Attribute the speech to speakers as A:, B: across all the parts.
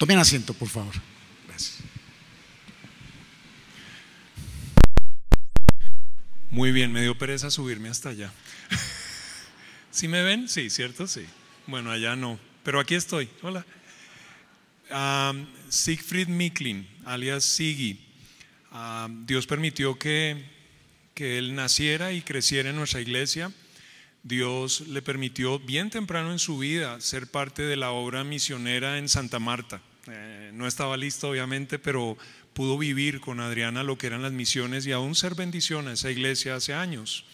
A: Tomen asiento, por favor. Gracias.
B: Muy bien, me dio pereza subirme hasta allá. ¿Sí me ven? Sí, ¿cierto? Sí. Bueno, allá no, pero aquí estoy. Hola. Siegfried Micklin, alias Siggy. Dios permitió que él naciera y creciera en nuestra iglesia. Dios le permitió bien temprano en su vida ser parte de la obra misionera en Santa Marta. No estaba listo obviamente, pero pudo vivir con Adriana lo que eran las misiones y aún ser bendición a esa iglesia hace años.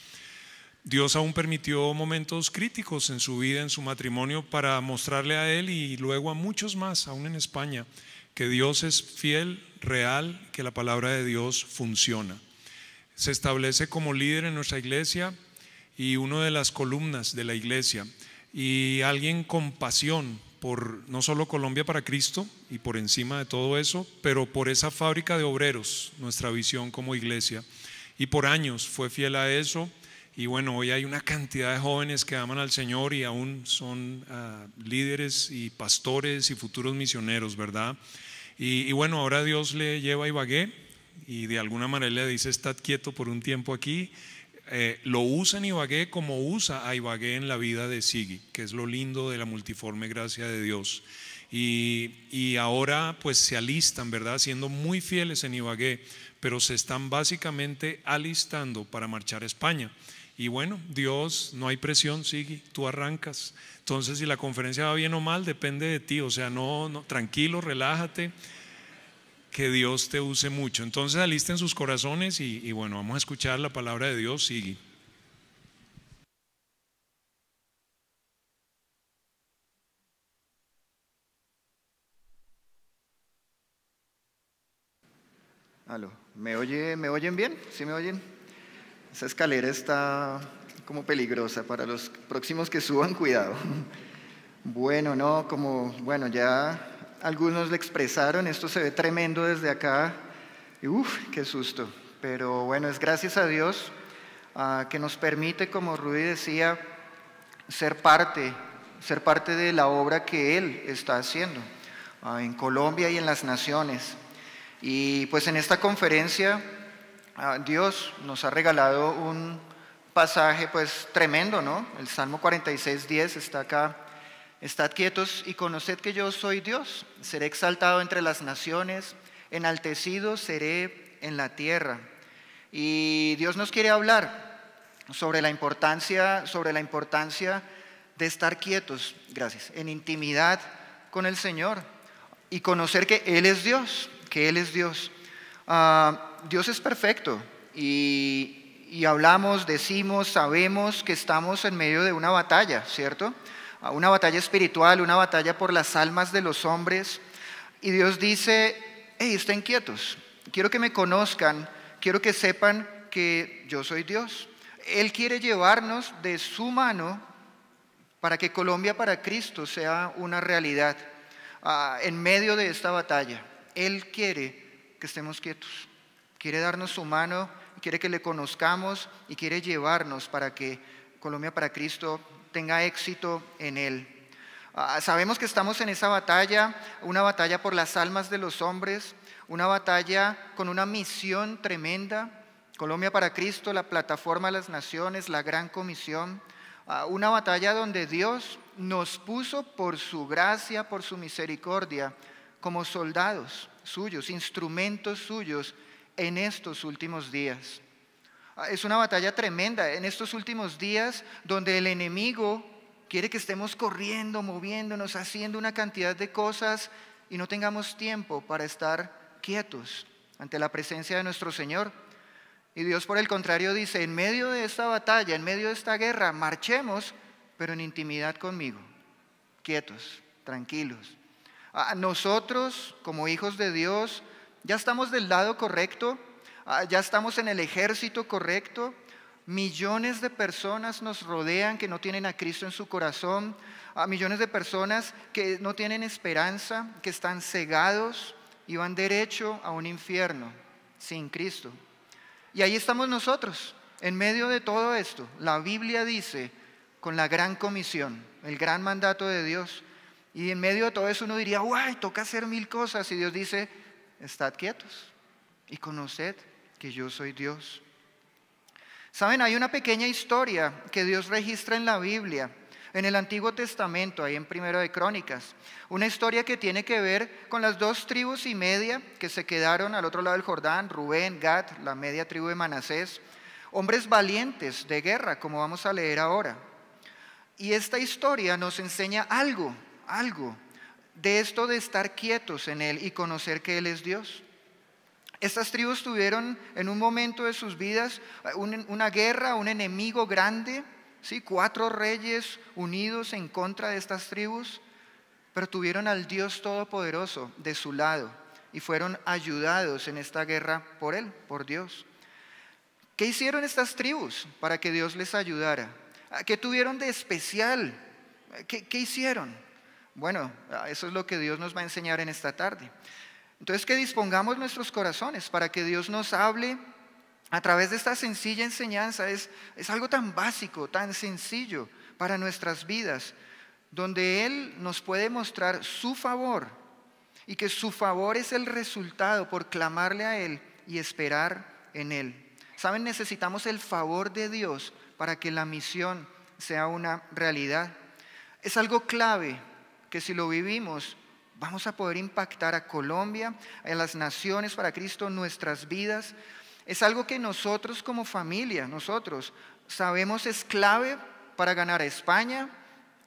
B: Dios aún permitió momentos críticos en su vida, en su matrimonio, para mostrarle a él y luego a muchos más, aún en España, que Dios es fiel, real, que la palabra de Dios funciona. Se establece como líder en nuestra iglesia y una de las columnas de la iglesia, y alguien con pasión por no solo Colombia para Cristo y por encima de todo eso, pero por esa fábrica de obreros, nuestra visión como iglesia, y por años fue fiel a eso. Y bueno, hoy hay una cantidad de jóvenes que aman al Señor y aún son líderes y pastores y futuros misioneros, ¿verdad? Y bueno, ahora Dios le lleva a Ibagué y de alguna manera le dice: estad quieto por un tiempo aquí. Lo usa en Ibagué como usa a Ibagué en la vida de Siggy, que es lo lindo de la multiforme gracia de Dios. Y ahora pues se alistan, ¿verdad? Siendo muy fieles en Ibagué, pero se están básicamente alistando para marchar a España. Y bueno, Dios, no hay presión, Siggy, tú arrancas. Entonces, si la conferencia va bien o mal, depende de ti. O sea, no, tranquilo, relájate, que Dios te use mucho. Entonces, alisten sus corazones y bueno, vamos a escuchar la palabra de Dios, Siggy.
C: Aló, ¿me oyen bien? ¿Sí me oyen? Esa escalera está como peligrosa para los próximos que suban, cuidado. Bueno, bueno, ya algunos le expresaron, esto se ve tremendo desde acá, y qué susto. Pero bueno, es gracias a Dios que nos permite, como Rudy decía, ser parte de la obra que Él está haciendo en Colombia y en las naciones. Y pues en esta conferencia Dios nos ha regalado un pasaje pues tremendo, ¿no? El Salmo 46:10 está acá. Estad quietos y conoced que yo soy Dios. Seré exaltado entre las naciones, enaltecido seré en la tierra. Y Dios nos quiere hablar sobre la importancia de estar quietos, gracias, en intimidad con el Señor y conocer que Él es Dios, Dios es perfecto y hablamos, decimos, sabemos que estamos en medio de una batalla, ¿cierto? Una batalla espiritual, una batalla por las almas de los hombres. Y Dios dice: hey, estén quietos, quiero que me conozcan, quiero que sepan que yo soy Dios. Él quiere llevarnos de su mano para que Colombia para Cristo sea una realidad en medio de esta batalla. Él quiere que estemos quietos, quiere darnos su mano, quiere que le conozcamos y quiere llevarnos para que Colombia para Cristo tenga éxito en Él. Sabemos que estamos en esa batalla, una batalla por las almas de los hombres, una batalla con una misión tremenda. Colombia para Cristo, la plataforma de las naciones, la gran comisión, una batalla donde Dios nos puso por su gracia, por su misericordia, como soldados suyos, instrumentos suyos en estos últimos días. Es una batalla tremenda en estos últimos días donde el enemigo quiere que estemos corriendo, moviéndonos, haciendo una cantidad de cosas y no tengamos tiempo para estar quietos ante la presencia de nuestro Señor. Y Dios, por el contrario, dice: en medio de esta batalla, en medio de esta guerra, marchemos, pero en intimidad conmigo, quietos, tranquilos. Nosotros, como hijos de Dios, ya estamos del lado correcto, ya estamos en el ejército correcto. Millones de personas nos rodean que no tienen a Cristo en su corazón, millones de personas que no tienen esperanza, que están cegados y van derecho a un infierno sin Cristo. Y ahí estamos nosotros, en medio de todo esto. La Biblia dice, con la gran comisión, el gran mandato de Dios, Y en medio de todo eso uno diría, ¡guay! Toca hacer 1000 cosas. Y Dios dice, estad quietos y conoced que yo soy Dios. Saben, hay una pequeña historia que Dios registra en la Biblia, en el Antiguo Testamento, ahí en Primero de Crónicas. Una historia que tiene que ver con las 2 tribus y media que se quedaron al otro lado del Jordán, Rubén, Gad, la media tribu de Manasés, hombres valientes de guerra, como vamos a leer ahora. Y esta historia nos enseña algo de esto de estar quietos en Él y conocer que Él es Dios. Estas tribus tuvieron en un momento de sus vidas una guerra, un enemigo grande, ¿sí? 4 reyes unidos en contra de estas tribus, pero tuvieron al Dios Todopoderoso de su lado y fueron ayudados en esta guerra por Él, por Dios. ¿Qué hicieron estas tribus para que Dios les ayudara? ¿Qué tuvieron de especial? ¿Qué hicieron? Bueno, eso es lo que Dios nos va a enseñar en esta tarde. Entonces, que dispongamos nuestros corazones para que Dios nos hable a través de esta sencilla enseñanza. Es algo tan básico, tan sencillo para nuestras vidas, donde Él nos puede mostrar su favor y que su favor es el resultado por clamarle a Él y esperar en Él. ¿Saben? Necesitamos el favor de Dios para que la misión sea una realidad. Es algo clave que si lo vivimos, vamos a poder impactar a Colombia, a las naciones para Cristo, nuestras vidas. Es algo que nosotros como familia, nosotros sabemos es clave para ganar a España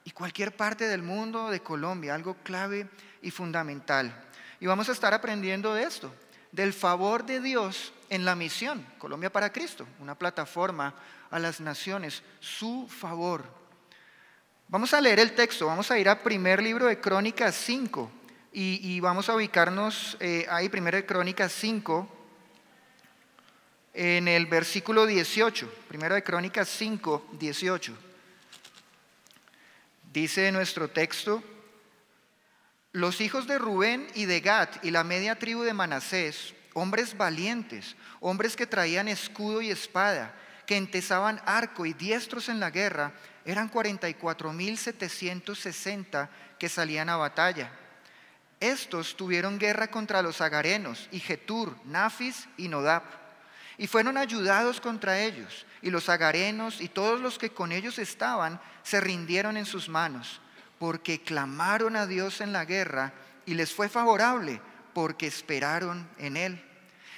C: y cualquier parte del mundo, de Colombia, algo clave y fundamental. Y vamos a estar aprendiendo de esto, del favor de Dios en la misión, Colombia para Cristo, una plataforma a las naciones, su favor. Vamos a leer el texto, vamos a ir a primer libro de Crónicas 5 y vamos a ubicarnos ahí, primero de Crónicas 5, en el versículo 18, primero de Crónicas 5, 18. Dice nuestro texto: los hijos de Rubén y de Gad y la media tribu de Manasés, hombres valientes, hombres que traían escudo y espada, que entesaban arco y diestros en la guerra, eran 44,760 que salían a batalla. Estos tuvieron guerra contra los agarenos y Getur, Nafis y Nodab, y fueron ayudados contra ellos, y los agarenos y todos los que con ellos estaban se rindieron en sus manos, porque clamaron a Dios en la guerra y les fue favorable, porque esperaron en Él.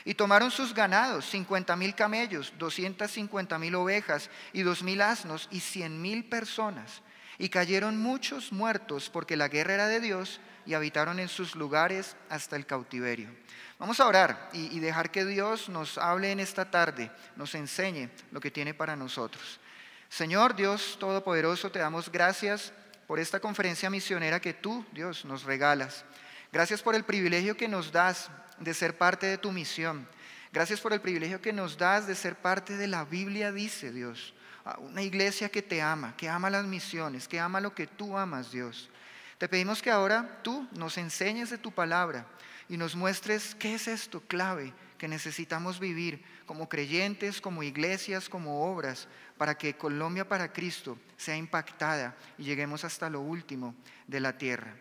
C: Y tomaron sus ganados, 50,000 camellos, 250,000 ovejas y 2,000 asnos y 100,000 personas. Y cayeron muchos muertos porque la guerra era de Dios y habitaron en sus lugares hasta el cautiverio. Vamos a orar y dejar que Dios nos hable en esta tarde, nos enseñe lo que tiene para nosotros. Señor Dios Todopoderoso, te damos gracias por esta conferencia misionera que tú, Dios, nos regalas. Gracias por el privilegio que nos das de ser parte de tu misión. Gracias por el privilegio que nos das de ser parte de la Biblia, dice Dios. Una iglesia que te ama, que ama las misiones, que ama lo que tú amas, Dios. Te pedimos que ahora tú nos enseñes de tu palabra y nos muestres qué es esto clave que necesitamos vivir como creyentes, como iglesias, como obras, para que Colombia para Cristo sea impactada y lleguemos hasta lo último de la tierra.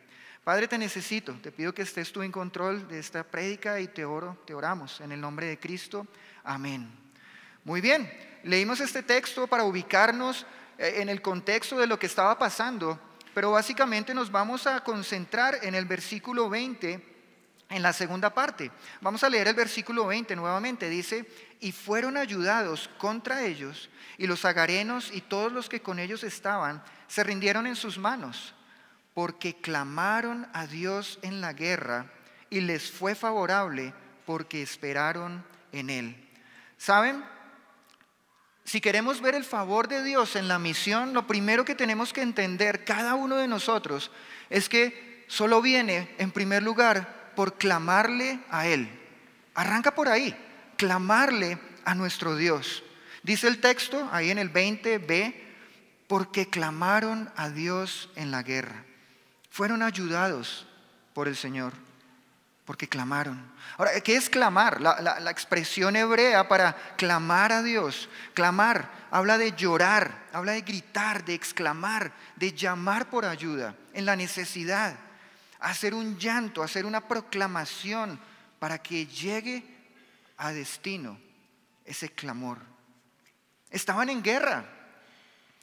C: Padre, te necesito, te pido que estés tú en control de esta prédica y te oramos en el nombre de Cristo. Amén. Muy bien, leímos este texto para ubicarnos en el contexto de lo que estaba pasando, pero básicamente nos vamos a concentrar en el versículo 20, en la segunda parte. Vamos a leer el versículo 20 nuevamente, dice: y fueron ayudados contra ellos, y los agarenos y todos los que con ellos estaban se rindieron en sus manos, porque clamaron a Dios en la guerra y les fue favorable porque esperaron en Él. ¿Saben? Si queremos ver el favor de Dios en la misión, lo primero que tenemos que entender cada uno de nosotros es que solo viene en primer lugar por clamarle a Él. Arranca por ahí, clamarle a nuestro Dios. Dice el texto ahí en el 20b, porque clamaron a Dios en la guerra. Fueron ayudados por el Señor. porque clamaron. Ahora, ¿qué es clamar? La expresión hebrea para clamar a Dios. Clamar habla de llorar, habla de gritar, de exclamar, de llamar por ayuda en la necesidad. Hacer un llanto, hacer una proclamación para que llegue a destino ese clamor. Estaban en guerra.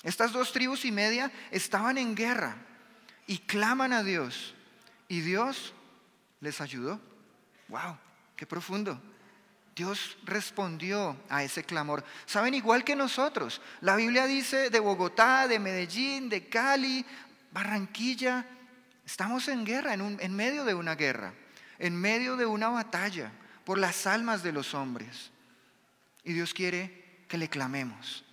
C: Estas 2 tribus y media estaban en guerra y claman a Dios. Y Dios les ayudó. ¡Wow! ¡Qué profundo! Dios respondió a ese clamor. Saben, igual que nosotros. La Biblia dice de Bogotá, de Medellín, de Cali, Barranquilla. Estamos en guerra, en medio de una guerra, en medio de una batalla por las almas de los hombres. Y Dios quiere que le clamemos.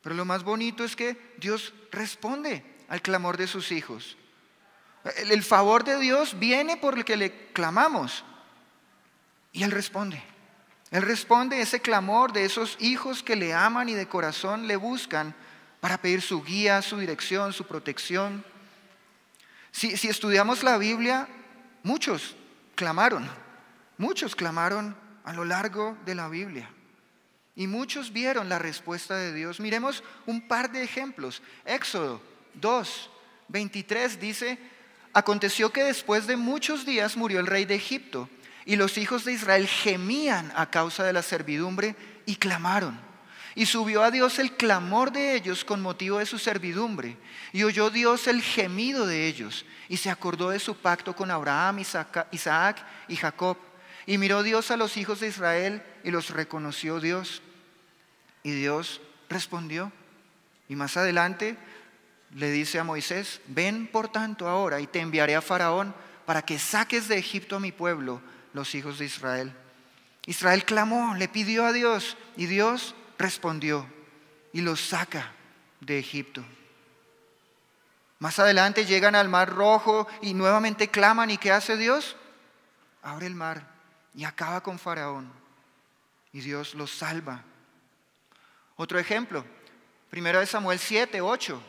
C: Pero lo más bonito es que Dios responde al clamor de sus hijos. El favor de Dios viene por el que le clamamos. Y Él responde. Él responde ese clamor de esos hijos que le aman y de corazón le buscan para pedir su guía, su dirección, su protección. Si estudiamos la Biblia, muchos clamaron a lo largo de la Biblia. Y muchos vieron la respuesta de Dios. Miremos un par de ejemplos. Éxodo 2:23 dice: aconteció que después de muchos días murió el rey de Egipto, y los hijos de Israel gemían a causa de la servidumbre y clamaron. Y subió a Dios el clamor de ellos con motivo de su servidumbre, y oyó Dios el gemido de ellos, y se acordó de su pacto con Abraham, Isaac y Jacob. Y miró Dios a los hijos de Israel y los reconoció Dios. Y Dios respondió. Y más adelante le dice a Moisés: ven por tanto ahora y te enviaré a Faraón para que saques de Egipto a mi pueblo, los hijos de Israel. Israel clamó, le pidió a Dios, y Dios respondió y los saca de Egipto. Más adelante llegan al Mar Rojo y nuevamente claman. ¿Y qué hace Dios? Abre el mar y acaba con Faraón, y Dios los salva. Otro ejemplo, 1 Samuel 7:8.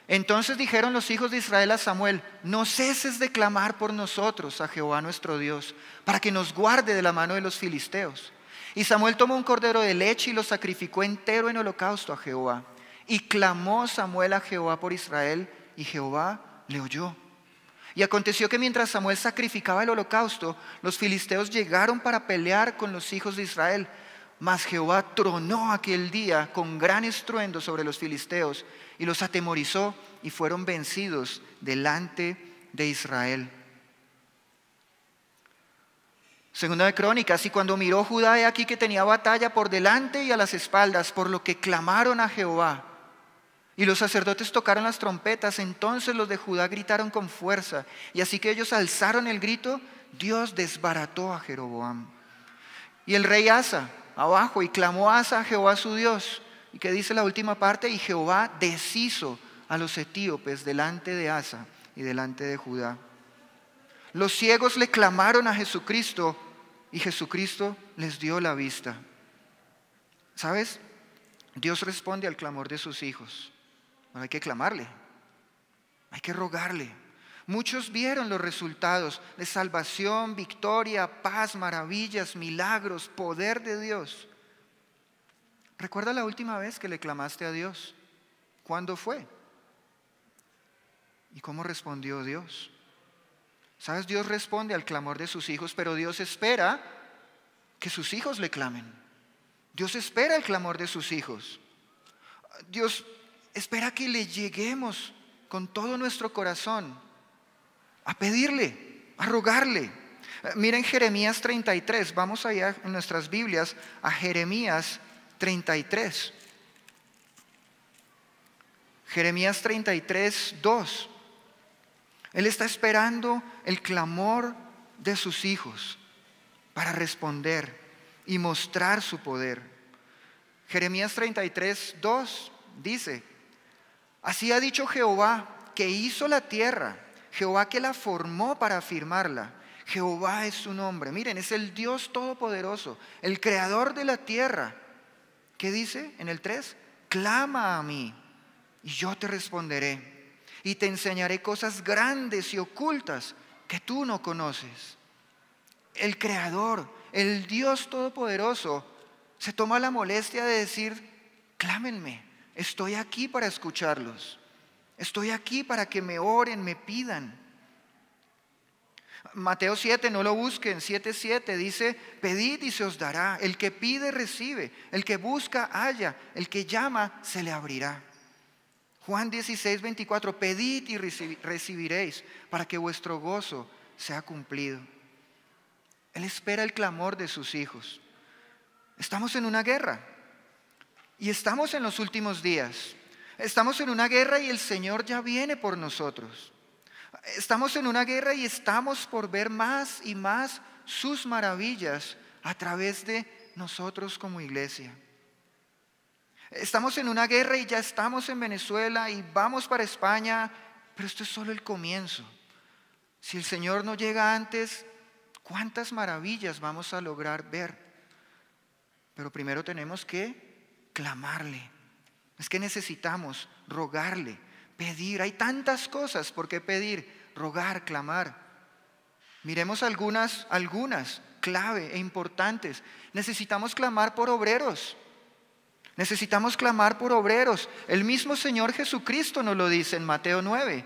C: Entonces dijeron los hijos de Israel a Samuel: no ceses de clamar por nosotros a Jehová nuestro Dios, para que nos guarde de la mano de los filisteos. Y Samuel tomó un cordero de leche y lo sacrificó entero en holocausto a Jehová. Y clamó Samuel a Jehová por Israel, y Jehová le oyó. Y aconteció que mientras Samuel sacrificaba el holocausto, los filisteos llegaron para pelear con los hijos de Israel. Mas Jehová tronó aquel día con gran estruendo sobre los filisteos y los atemorizó, y fueron vencidos delante de Israel. Segunda de Crónicas: y cuando miró Judá, he aquí que tenía batalla por delante y a las espaldas, por lo que clamaron a Jehová. Y los sacerdotes tocaron las trompetas. Entonces los de Judá gritaron con fuerza, y así que ellos alzaron el grito, Dios desbarató a Jeroboam. Y el rey Asa abajo, y clamó Asa a Jehová su Dios. ¿Y qué dice la última parte? Y Jehová deshizo a los etíopes delante de Asa y delante de Judá. Los ciegos le clamaron a Jesucristo, y Jesucristo les dio la vista. ¿Sabes? Dios responde al clamor de sus hijos. No hay que clamarle, hay que rogarle. Muchos vieron los resultados de salvación, victoria, paz, maravillas, milagros, poder de Dios. ¿Recuerda la última vez que le clamaste a Dios? ¿Cuándo fue? ¿Y cómo respondió Dios? ¿Sabes? Dios responde al clamor de sus hijos, pero Dios espera que sus hijos le clamen. Dios espera el clamor de sus hijos. Dios espera que le lleguemos con todo nuestro corazón a pedirle, a rogarle. Miren Jeremías 33, vamos allá en nuestras Biblias a Jeremías 33. Jeremías 33:2. Él está esperando el clamor de sus hijos para responder y mostrar su poder. Jeremías 33:2 dice: así ha dicho Jehová, que hizo la tierra, Jehová que la formó para afirmarla. Jehová es su nombre. Miren, es el Dios todopoderoso, el creador de la tierra. ¿Qué dice en el 3? Clama a mí y yo te responderé y te enseñaré cosas grandes y ocultas que tú no conoces. el Creador, el Dios Todopoderoso, se toma la molestia de decir: clámenme, estoy aquí para escucharlos, estoy aquí para que me oren, me pidan. Mateo 7, no lo busquen, 7:7 dice: pedid y se os dará, el que pide recibe, el que busca halla, el que llama se le abrirá. Juan 16:24, pedid y recibiréis, para que vuestro gozo sea cumplido. Él espera el clamor de sus hijos. Estamos en una guerra y estamos en los últimos días. Estamos en una guerra y el Señor ya viene por nosotros. Estamos en una guerra y estamos por ver más y más sus maravillas a través de nosotros como iglesia. Estamos en una guerra y ya estamos en Venezuela y vamos para España, pero esto es solo el comienzo. Si el Señor no llega antes, ¿cuántas maravillas vamos a lograr ver? Pero primero tenemos que clamarle. Es que necesitamos rogarle, pedir. Hay tantas cosas por qué pedir, rogar, clamar. Miremos algunas clave e importantes. Necesitamos clamar por obreros. Necesitamos clamar por obreros. El mismo Señor Jesucristo nos lo dice en Mateo 9.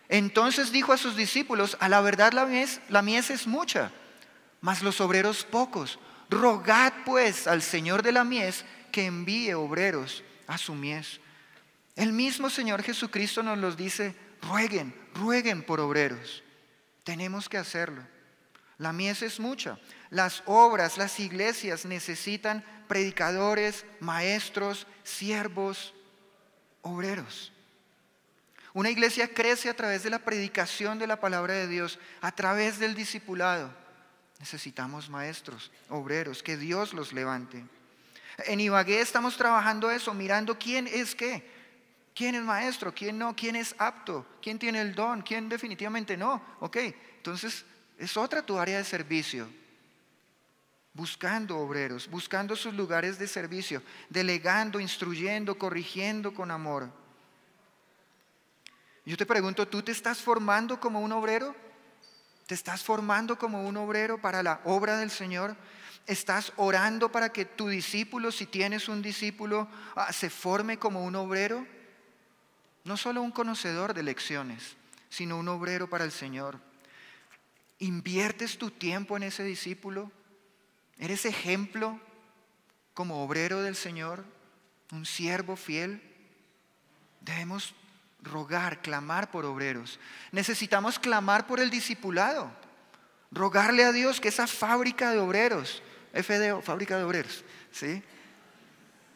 C: Entonces dijo a sus discípulos: a la verdad la mies es mucha, mas los obreros pocos. Rogad pues al Señor de la mies que envíe obreros a su mies. El mismo Señor Jesucristo nos los dice: rueguen por obreros. Tenemos que hacerlo. La mies es mucha. Las obras, las iglesias necesitan predicadores, maestros, siervos, obreros. Una iglesia crece a través de la predicación de la palabra de Dios, a través del discipulado. Necesitamos maestros, obreros, que Dios los levante. En Ibagué estamos trabajando eso, mirando quién es qué. ¿Quién es maestro? ¿Quién no? ¿Quién es apto? ¿Quién tiene el don? ¿Quién definitivamente no? Ok, entonces es otra tu área de servicio. Buscando obreros, buscando sus lugares de servicio, delegando, instruyendo, corrigiendo con amor. Yo te pregunto, ¿tú te estás formando como un obrero? ¿Te estás formando como un obrero para la obra del Señor? ¿Estás orando para que tu discípulo, si tienes un discípulo, se forme como un obrero? No solo un conocedor de lecciones, sino un obrero para el Señor. ¿Inviertes tu tiempo en ese discípulo? ¿Eres ejemplo como obrero del Señor? ¿Un siervo fiel? Debemos rogar, clamar por obreros. Necesitamos clamar por el discipulado. Rogarle a Dios que esa fábrica de obreros, FDO, fábrica de obreros, ¿sí?,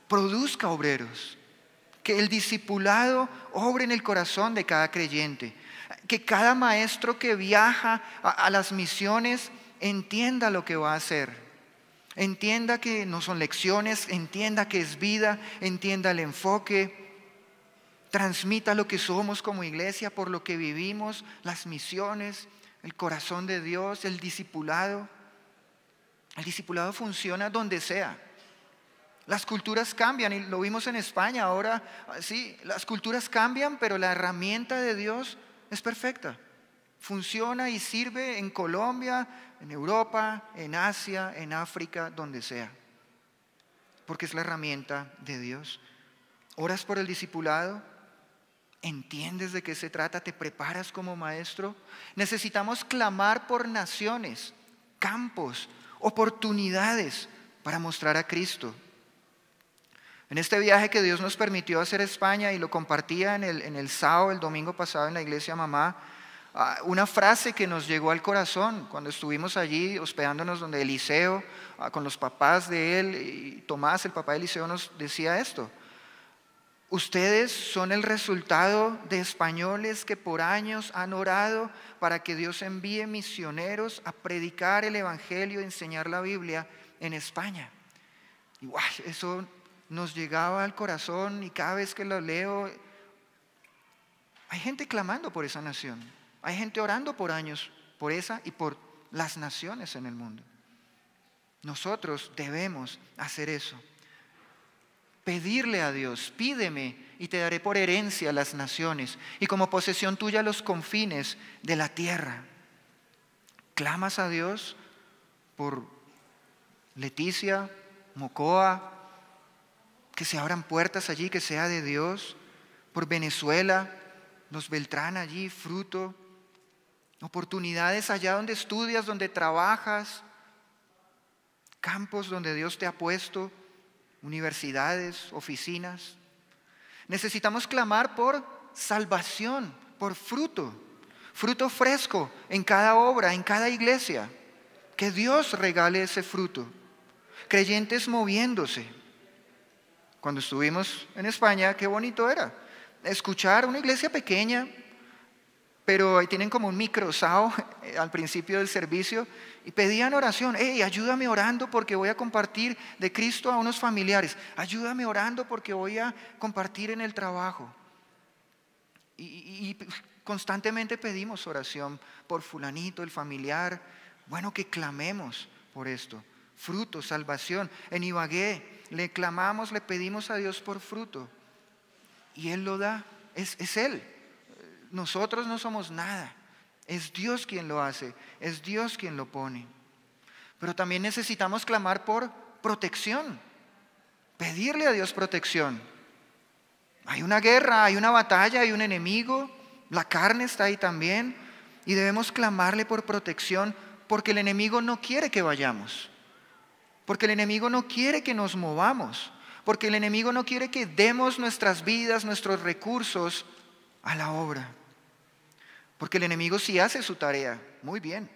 C: produzca obreros. Que el discipulado obre en el corazón de cada creyente. Que cada maestro que viaja a las misiones entienda lo que va a hacer. Entienda que no son lecciones, entienda que es vida, entienda el enfoque. Transmita lo que somos como iglesia, por lo que vivimos, las misiones, el corazón de Dios, el discipulado. El discipulado funciona donde sea. Las culturas cambian y lo vimos en España ahora. Sí, las culturas cambian, pero la herramienta de Dios es perfecta. Funciona y sirve en Colombia, en Europa, en Asia, en África, donde sea. Porque es la herramienta de Dios. ¿Oras por el discipulado? ¿Entiendes de qué se trata? ¿Te preparas como maestro? Necesitamos clamar por naciones, campos, oportunidades para mostrar a Cristo. En este viaje que Dios nos permitió hacer a España, y lo compartía en el sábado, el domingo pasado en la iglesia Mamá, una frase que nos llegó al corazón cuando estuvimos allí hospedándonos donde Eliseo, con los papás de él, y Tomás, el papá de Eliseo, nos decía esto: ustedes son el resultado de españoles que por años han orado para que Dios envíe misioneros a predicar el evangelio y enseñar la Biblia en España. Y wow, eso nos llegaba al corazón, y cada vez que lo leo, hay gente clamando por esa nación, hay gente orando por años por esa y por las naciones en el mundo. Nosotros debemos hacer eso. Pedirle a Dios: pídeme y te daré por herencia las naciones y como posesión tuya los confines de la tierra. ¿Clamas a Dios? por Leticia, Mocoa, que se abran puertas allí, que sea de Dios, por Venezuela, los Beltrán allí, fruto, oportunidades allá donde estudias, donde trabajas, campos donde Dios te ha puesto, universidades, oficinas. Necesitamos clamar por salvación, por fruto, fruto fresco en cada obra, en cada iglesia. Que Dios regale ese fruto. Creyentes moviéndose. Cuando estuvimos en España, qué bonito era escuchar una iglesia pequeña, pero ahí tienen como un microsao al principio del servicio y pedían oración. Hey, ayúdame orando porque voy a compartir de Cristo a unos familiares. Ayúdame orando porque voy a compartir en el trabajo. Y constantemente pedimos oración por fulanito, el familiar. Bueno, que clamemos por esto. Fruto, salvación. En Ibagué le clamamos, le pedimos a Dios por fruto. Y Él lo da. Es Él. Nosotros no somos nada. Es Dios quien lo hace. Es Dios quien lo pone. Pero también necesitamos clamar por protección. Pedirle a Dios protección. Hay una guerra, hay una batalla, hay un enemigo. La carne está ahí también. Y debemos clamarle por protección porque el enemigo no quiere que vayamos. Porque el enemigo no quiere que nos movamos. Porque el enemigo no quiere que demos nuestras vidas, nuestros recursos a la obra. Porque el enemigo sí hace su tarea, muy bien,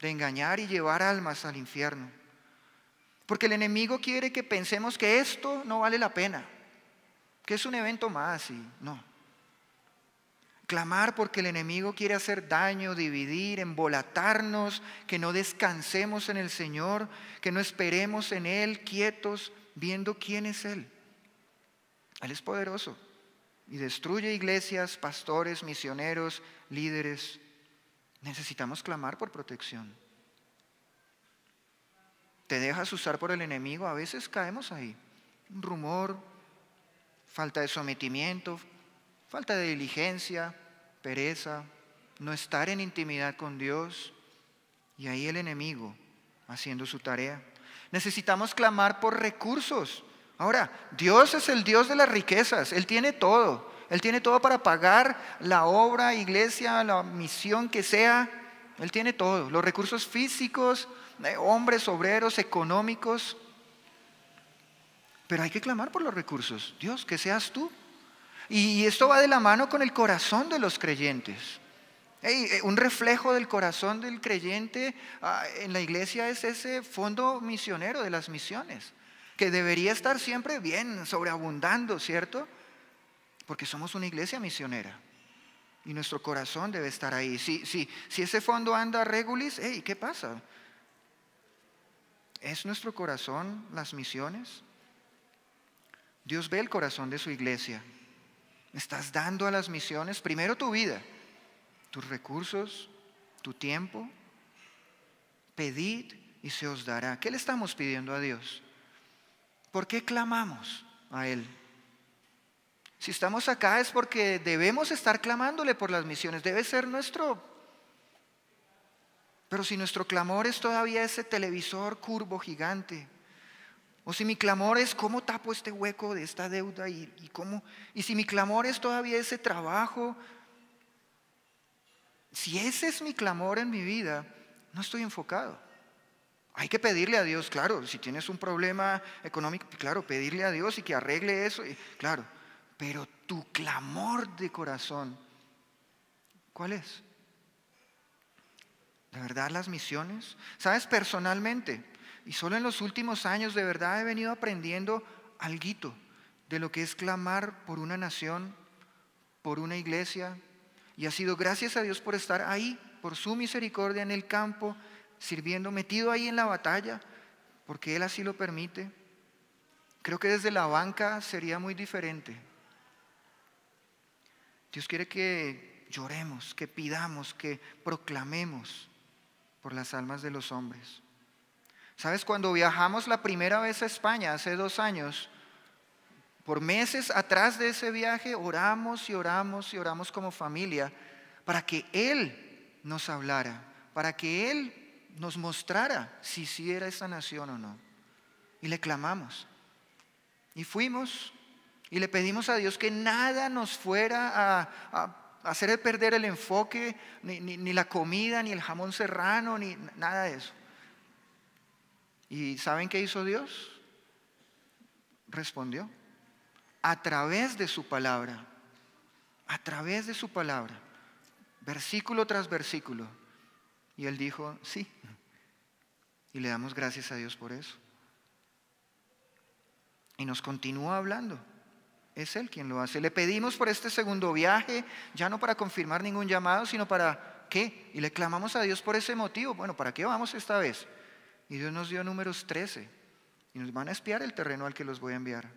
C: de engañar y llevar almas al infierno. Porque el enemigo quiere que pensemos que esto no vale la pena, que es un evento más y no. Clamar porque el enemigo quiere hacer daño, dividir, embolatarnos, que no descansemos en el Señor, que no esperemos en Él quietos, viendo quién es Él. Él es poderoso y destruye iglesias, pastores, misioneros, líderes. Necesitamos clamar por protección. ¿Te dejas usar por el enemigo? A veces caemos ahí. Un rumor, falta de sometimiento, falta de diligencia, pereza, no estar en intimidad con Dios. Y ahí el enemigo haciendo su tarea. Necesitamos clamar por recursos. Ahora, Dios es el Dios de las riquezas. Él tiene todo. Él tiene todo para pagar la obra, iglesia, la misión que sea. Él tiene todo. Los recursos físicos, hombres, obreros, económicos. Pero hay que clamar por los recursos. Dios, que seas tú. Y esto va de la mano con el corazón de los creyentes. Un reflejo del corazón del creyente en la iglesia es ese fondo misionero de las misiones, que debería estar siempre bien, sobreabundando, ¿cierto? Porque somos una iglesia misionera y nuestro corazón debe estar ahí. Si ese fondo anda regulis, ¿qué pasa? ¿Es nuestro corazón las misiones? Dios ve el corazón de su iglesia. ¿Estás dando a las misiones primero tu vida, tus recursos, tu tiempo? Pedid y se os dará. ¿Qué le estamos pidiendo a Dios? ¿Por qué clamamos a Él? Si estamos acá es porque debemos estar clamándole por las misiones. Debe ser nuestro. Pero si nuestro clamor es todavía ese televisor curvo gigante, o si mi clamor es cómo tapo este hueco de esta deuda y si mi clamor es todavía ese trabajo, si ese es mi clamor en mi vida, no estoy enfocado. Hay que pedirle a Dios, claro, si tienes un problema económico, claro, pedirle a Dios y que arregle eso, claro, pero tu clamor de corazón, ¿cuál es? ¿De verdad las misiones? ¿Sabes? Personalmente, y solo en los últimos años de verdad he venido aprendiendo alguito de lo que es clamar por una nación, por una iglesia, y ha sido gracias a Dios por estar ahí, por su misericordia en el campo, sirviendo, metido ahí en la batalla, porque Él así lo permite. Creo que desde la banca sería muy diferente. Dios quiere que lloremos, que pidamos, que proclamemos por las almas de los hombres. ¿Sabes? Cuando viajamos la primera vez a España, hace 2 años, por meses atrás de ese viaje, oramos y oramos y oramos como familia para que Él nos hablara, para que Él nos mostrara si sí era esta nación o no. Y le clamamos. Y fuimos y le pedimos a Dios que nada nos fuera a hacer perder el enfoque, ni la comida, ni el jamón serrano, ni nada de eso. ¿Y saben qué hizo Dios? Respondió a través de su palabra, versículo tras versículo. Y Él dijo, sí. Y le damos gracias a Dios por eso. Y nos continúa hablando. Es Él quien lo hace. Le pedimos por este segundo viaje, ya no para confirmar ningún llamado, sino para ¿qué? Y le clamamos a Dios por ese motivo. Bueno, ¿para qué vamos esta vez? Y Dios nos dio Números 13. Y nos van a espiar el terreno al que los voy a enviar.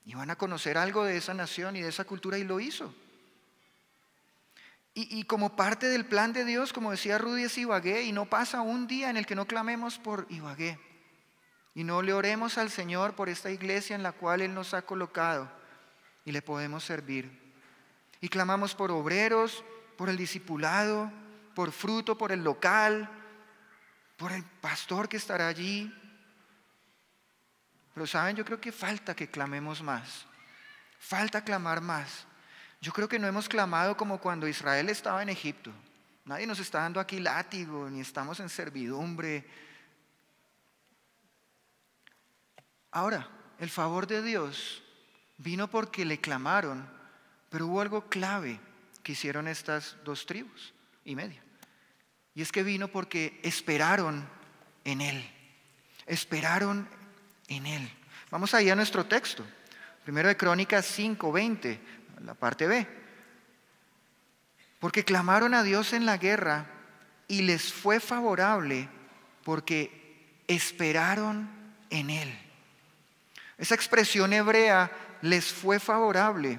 C: Y van a conocer algo de esa nación y de esa cultura, y lo hizo. Y como parte del plan de Dios, como decía Rudy, es Ibagué, y no pasa un día en el que no clamemos por Ibagué. Y no le oremos al Señor por esta iglesia en la cual Él nos ha colocado y le podemos servir. Y clamamos por obreros, por el discipulado, por fruto, por el local, por el pastor que estará allí. Pero saben, yo creo que falta que clamemos más. Falta clamar más. Yo creo que no hemos clamado como cuando Israel estaba en Egipto. Nadie nos está dando aquí látigo, ni estamos en servidumbre. Ahora, el favor de Dios vino porque le clamaron, pero hubo algo clave que hicieron estas 2 tribus y media. Y es que vino porque esperaron en Él. Esperaron en Él. Vamos ahí a nuestro texto. Primero de Crónicas 5:20, la parte B. Porque clamaron a Dios en la guerra y les fue favorable porque esperaron en Él. Esa expresión hebrea, les fue favorable,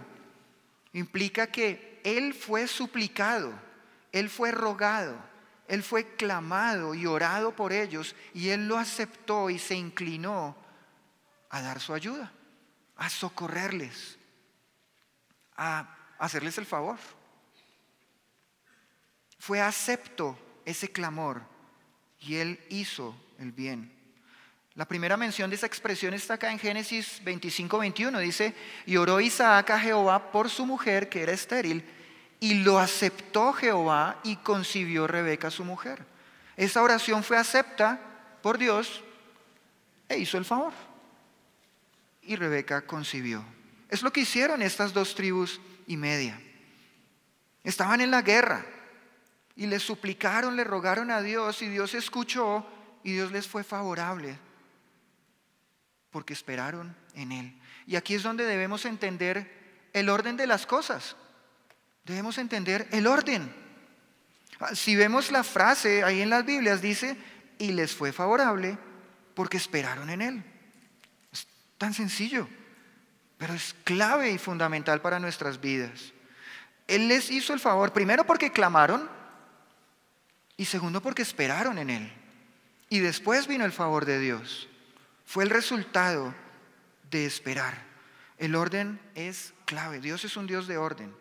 C: implica que Él fue suplicado, Él fue rogado, Él fue clamado y orado por ellos, y Él lo aceptó y se inclinó a dar su ayuda, a socorrerles, a hacerles el favor. Fue acepto ese clamor y Él hizo el bien. La primera mención de esa expresión está acá en Génesis 25:21. Dice, y oró Isaac a Jehová por su mujer que era estéril, y lo aceptó Jehová y concibió Rebeca su mujer. Esa oración fue acepta por Dios e hizo el favor. Y Rebeca concibió. Es lo que hicieron estas 2 tribus y media. Estaban en la guerra y le suplicaron, le rogaron a Dios, y Dios escuchó y Dios les fue favorable porque esperaron en Él. Y aquí es donde debemos entender el orden de las cosas. Debemos entender el orden. Si vemos la frase ahí en las Biblias, dice, y les fue favorable porque esperaron en Él. Es tan sencillo, pero es clave y fundamental para nuestras vidas. Él les hizo el favor, primero porque clamaron, y segundo porque esperaron en Él. Y después vino el favor de Dios. Fue el resultado de esperar. El orden es clave. Dios es un Dios de orden.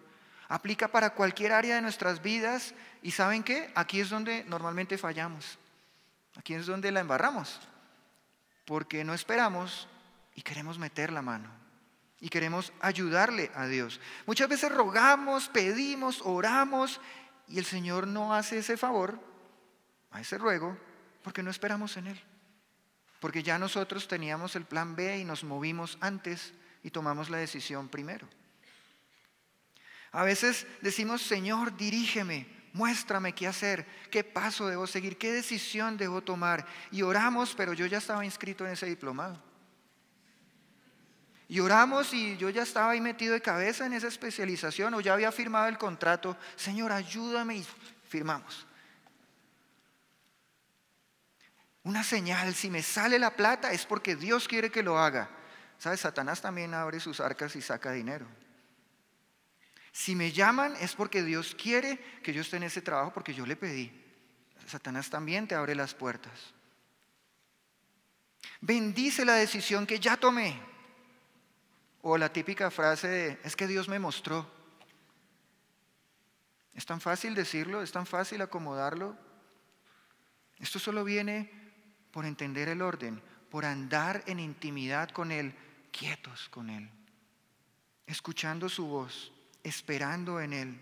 C: Aplica para cualquier área de nuestras vidas. ¿Y saben qué? Aquí es donde normalmente fallamos. Aquí es donde la embarramos. Porque no esperamos y queremos meter la mano. Y queremos ayudarle a Dios. Muchas veces rogamos, pedimos, oramos, y el Señor no hace ese favor, a ese ruego, porque no esperamos en Él. Porque ya nosotros teníamos el plan B y nos movimos antes y tomamos la decisión primero. A veces decimos, Señor, dirígeme, muéstrame qué hacer, qué paso debo seguir, qué decisión debo tomar. Y oramos, pero yo ya estaba inscrito en ese diplomado. Y oramos y yo ya estaba ahí metido de cabeza en esa especialización, o ya había firmado el contrato. Señor, ayúdame, y firmamos. Una señal, si me sale la plata es porque Dios quiere que lo haga. ¿Sabes? Satanás también abre sus arcas y saca dinero. Si me llaman es porque Dios quiere que yo esté en ese trabajo, porque yo le pedí. Satanás también te abre las puertas. Bendice la decisión que ya tomé. O la típica frase de, es que Dios me mostró. Es tan fácil decirlo, es tan fácil acomodarlo. Esto solo viene por entender el orden, por andar en intimidad con Él, quietos con Él, escuchando su voz, esperando en Él,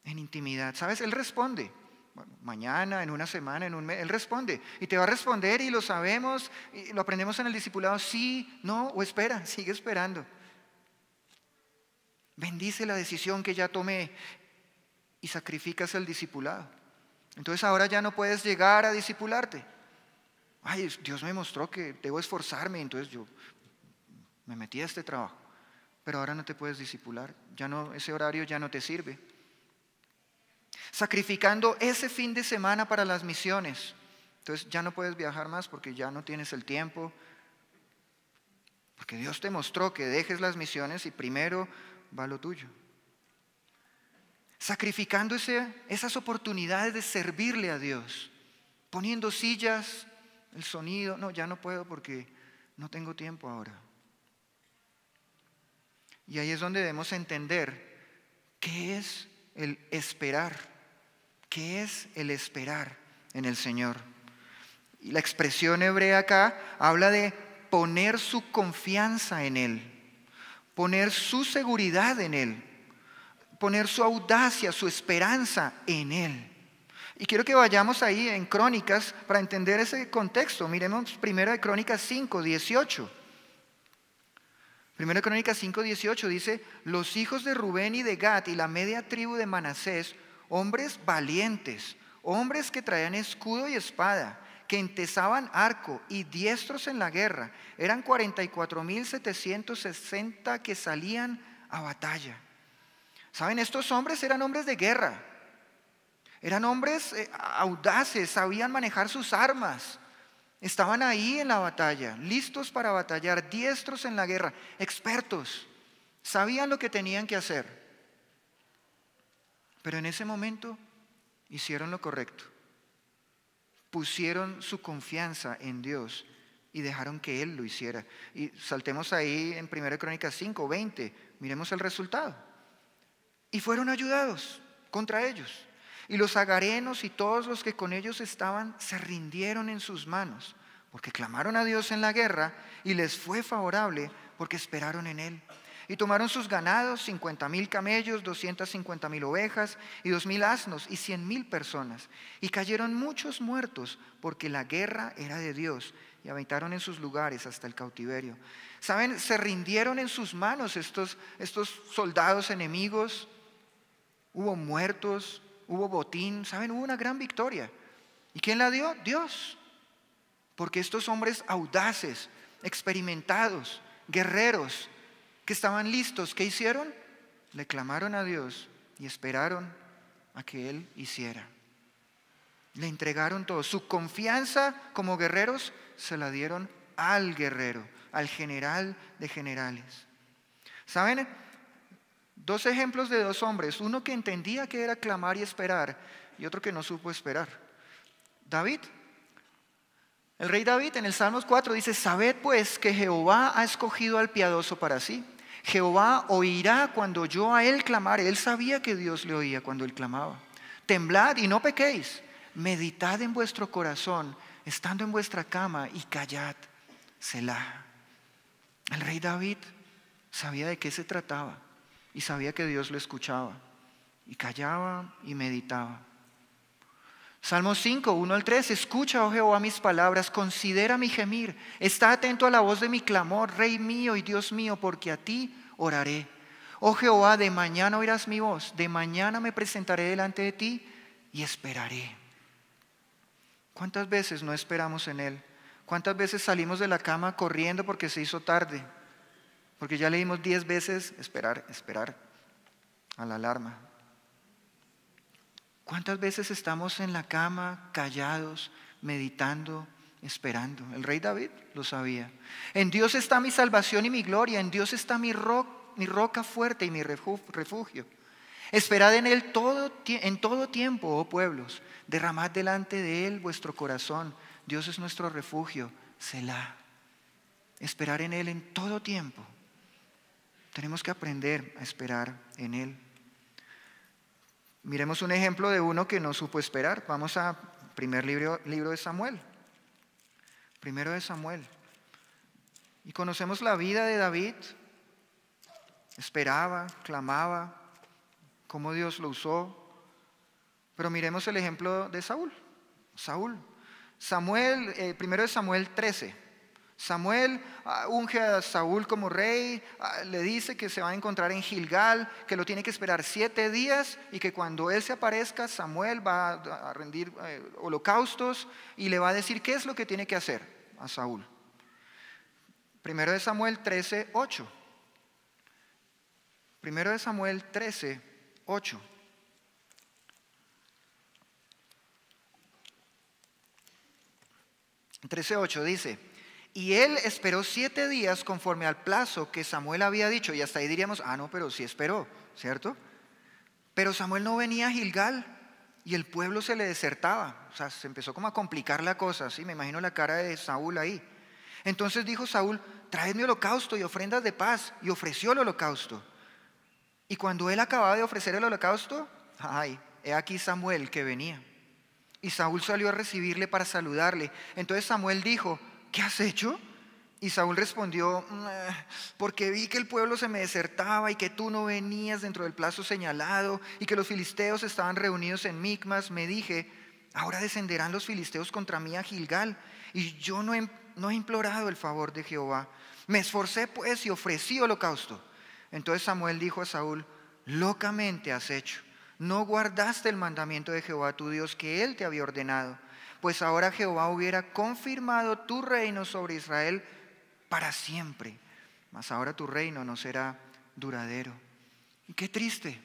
C: en intimidad. ¿Sabes? Él responde. Bueno, mañana, en una semana, en un mes, Él responde. Y te va a responder y lo sabemos, y lo aprendemos en el discipulado, sí, no, o espera, sigue esperando. Bendice la decisión que ya tomé y sacrificas el discipulado. Entonces ahora ya no puedes llegar a discipularte. Ay, Dios me mostró que debo esforzarme, entonces yo me metí a este trabajo. Pero ahora no te puedes discipular, ya no, ese horario ya no te sirve. Sacrificando ese fin de semana para las misiones. Entonces ya no puedes viajar más porque ya no tienes el tiempo. Porque Dios te mostró que dejes las misiones y primero va lo tuyo. Sacrificando esas oportunidades de servirle a Dios. Poniendo sillas, el sonido. No, ya no puedo porque no tengo tiempo ahora. Y ahí es donde debemos entender qué es el esperar. ¿Qué es el esperar en el Señor? Y la expresión hebrea acá habla de poner su confianza en Él, poner su seguridad en Él, poner su audacia, su esperanza en Él. Y quiero que vayamos ahí en Crónicas para entender ese contexto. Miremos primero de Crónicas 5:18. Primero de Crónicas 5:18 dice: los hijos de Rubén y de Gad y la media tribu de Manasés, hombres valientes, hombres que traían escudo y espada, que entesaban arco y diestros en la guerra, eran 44,760 que salían a batalla. ¿Saben? Estos hombres eran hombres de guerra, eran hombres audaces, sabían manejar sus armas, estaban ahí en la batalla, listos para batallar, diestros en la guerra, expertos, sabían lo que tenían que hacer. Pero en ese momento hicieron lo correcto. Pusieron su confianza en Dios y dejaron que Él lo hiciera. Y saltemos ahí en 1 Crónicas 5:20. Miremos el resultado. Y fueron ayudados contra ellos. Y los agarenos y todos los que con ellos estaban se rindieron en sus manos, porque clamaron a Dios en la guerra y les fue favorable porque esperaron en Él. Y tomaron sus ganados, 50,000 camellos, 250,000 ovejas y 2,000 asnos y 100,000 personas. Y cayeron muchos muertos porque la guerra era de Dios, y habitaron en sus lugares hasta el cautiverio. ¿Saben? Se rindieron en sus manos estos soldados enemigos. Hubo muertos, hubo botín. ¿Saben? Hubo una gran victoria. ¿Y quién la dio? Dios. Porque estos hombres audaces, experimentados, guerreros, que estaban listos, ¿qué hicieron? Le clamaron a Dios y esperaron a que Él hiciera. Le entregaron todo. Su confianza como guerreros se la dieron al guerrero, al general de generales. ¿Saben? Dos ejemplos de dos hombres, uno que entendía que era clamar y esperar y otro que no supo esperar. David. El rey David en el Salmos 4 dice: sabed pues que Jehová ha escogido al piadoso para sí. Jehová oirá cuando yo a él clamare. Él sabía que Dios le oía cuando él clamaba. Temblad y no pequéis. Meditad en vuestro corazón, estando en vuestra cama, y callad. Selah. El rey David sabía de qué se trataba y sabía que Dios lo escuchaba. Y callaba y meditaba. Salmo 5, 1-3. Escucha, oh Jehová, mis palabras, considera mi gemir, está atento a la voz de mi clamor, Rey mío y Dios mío, porque a ti oraré. Oh Jehová, de mañana oirás mi voz, de mañana me presentaré delante de ti y esperaré. ¿Cuántas veces no esperamos en Él? ¿Cuántas veces salimos de la cama corriendo porque se hizo tarde? Porque ya leímos 10 veces esperar a la alarma. ¿Cuántas veces estamos en la cama callados, meditando, esperando? El rey David lo sabía. En Dios está mi salvación y mi gloria, en Dios está mi roca fuerte y mi refugio. Esperad en Él en todo tiempo, oh pueblos, derramad delante de Él vuestro corazón. Dios es nuestro refugio, Selah. Esperar en Él en todo tiempo. Tenemos que aprender a esperar en Él. Miremos un ejemplo de uno que no supo esperar. Vamos a primer libro de Samuel. Primero de Samuel. Y conocemos la vida de David. Esperaba, clamaba, cómo Dios lo usó. Pero miremos el ejemplo de Saúl. Primero de Samuel 13. Samuel unge a Saúl como rey, le dice que se va a encontrar en Gilgal, que lo tiene que esperar 7 días y que cuando él se aparezca, Samuel va a rendir holocaustos y le va a decir qué es lo que tiene que hacer a Saúl. Primero de Samuel 13, 8. Primero de Samuel 13, 8. En 13:8 dice: y él esperó 7 días conforme al plazo que Samuel había dicho. Y hasta ahí diríamos, no, pero sí esperó, ¿cierto? Pero Samuel no venía a Gilgal y el pueblo se le desertaba. O sea, se empezó como a complicar la cosa, ¿sí? Me imagino la cara de Saúl ahí. Entonces dijo Saúl: traedme holocausto y ofrendas de paz. Y ofreció el holocausto. Y cuando él acababa de ofrecer el holocausto, he aquí Samuel que venía. Y Saúl salió a recibirle para saludarle. Entonces Samuel dijo: ¿qué has hecho? Y Saúl respondió: porque vi que el pueblo se me desertaba y que tú no venías dentro del plazo señalado y que los filisteos estaban reunidos en Micmas. Me dije: ahora descenderán los filisteos contra mí a Gilgal y yo no he implorado el favor de Jehová. Me esforcé pues y ofrecí holocausto. Entonces Samuel dijo a Saúl: locamente has hecho. No guardaste el mandamiento de Jehová tu Dios que él te había ordenado. Pues ahora Jehová hubiera confirmado tu reino sobre Israel para siempre, mas ahora tu reino no será duradero. Y qué triste,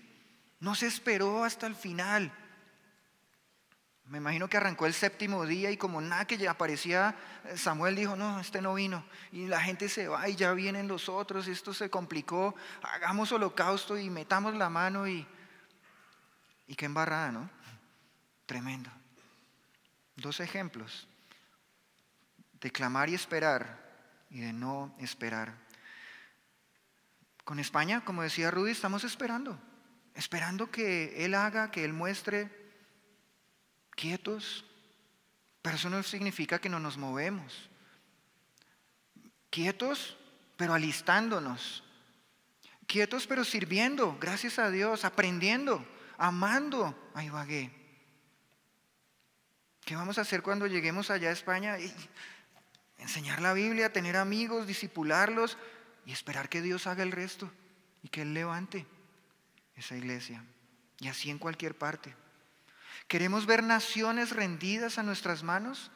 C: no se esperó hasta el final. Me imagino que arrancó el 7º día y como nada que ya aparecía, Samuel dijo: no, este no vino. Y la gente se va y ya vienen los otros, esto se complicó, hagamos holocausto y metamos la mano y qué embarrada, ¿no? Tremendo. 2 ejemplos de clamar y esperar y de no esperar. Con España, como decía Rudy, estamos esperando que Él haga, que Él muestre, quietos, pero eso no significa que no nos movemos. Quietos, pero alistándonos. Quietos, pero sirviendo, gracias a Dios, aprendiendo, amando a Ibagué. ¿Qué vamos a hacer cuando lleguemos allá a España? Enseñar la Biblia, tener amigos, discipularlos y esperar que Dios haga el resto y que Él levante esa iglesia. Y así en cualquier parte. ¿Queremos ver naciones rendidas a nuestras manos?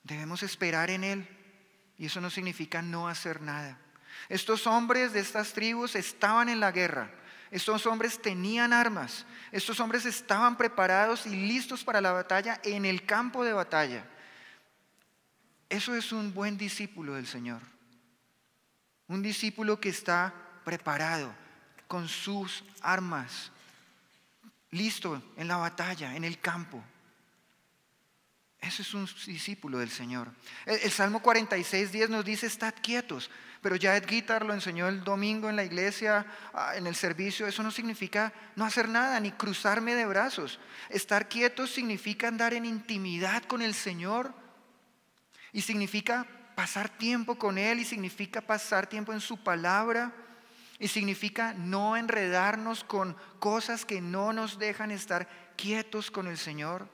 C: Debemos esperar en Él. Y eso no significa no hacer nada. Estos hombres de estas tribus estaban en la guerra. Estos hombres tenían armas. Estos hombres estaban preparados y listos para la batalla en el campo de batalla. Eso es un buen discípulo del Señor. Un discípulo que está preparado con sus armas, listo en la batalla, en el campo. Ese es un discípulo del Señor. El Salmo 46:10 nos dice: estad quietos. Pero ya Ed Guitar lo enseñó el domingo en la iglesia, en el servicio. Eso no significa no hacer nada, ni cruzarme de brazos. Estar quietos significa andar en intimidad con el Señor. Y significa pasar tiempo con Él. Y significa pasar tiempo en su palabra. Y significa no enredarnos con cosas que no nos dejan estar quietos con el Señor.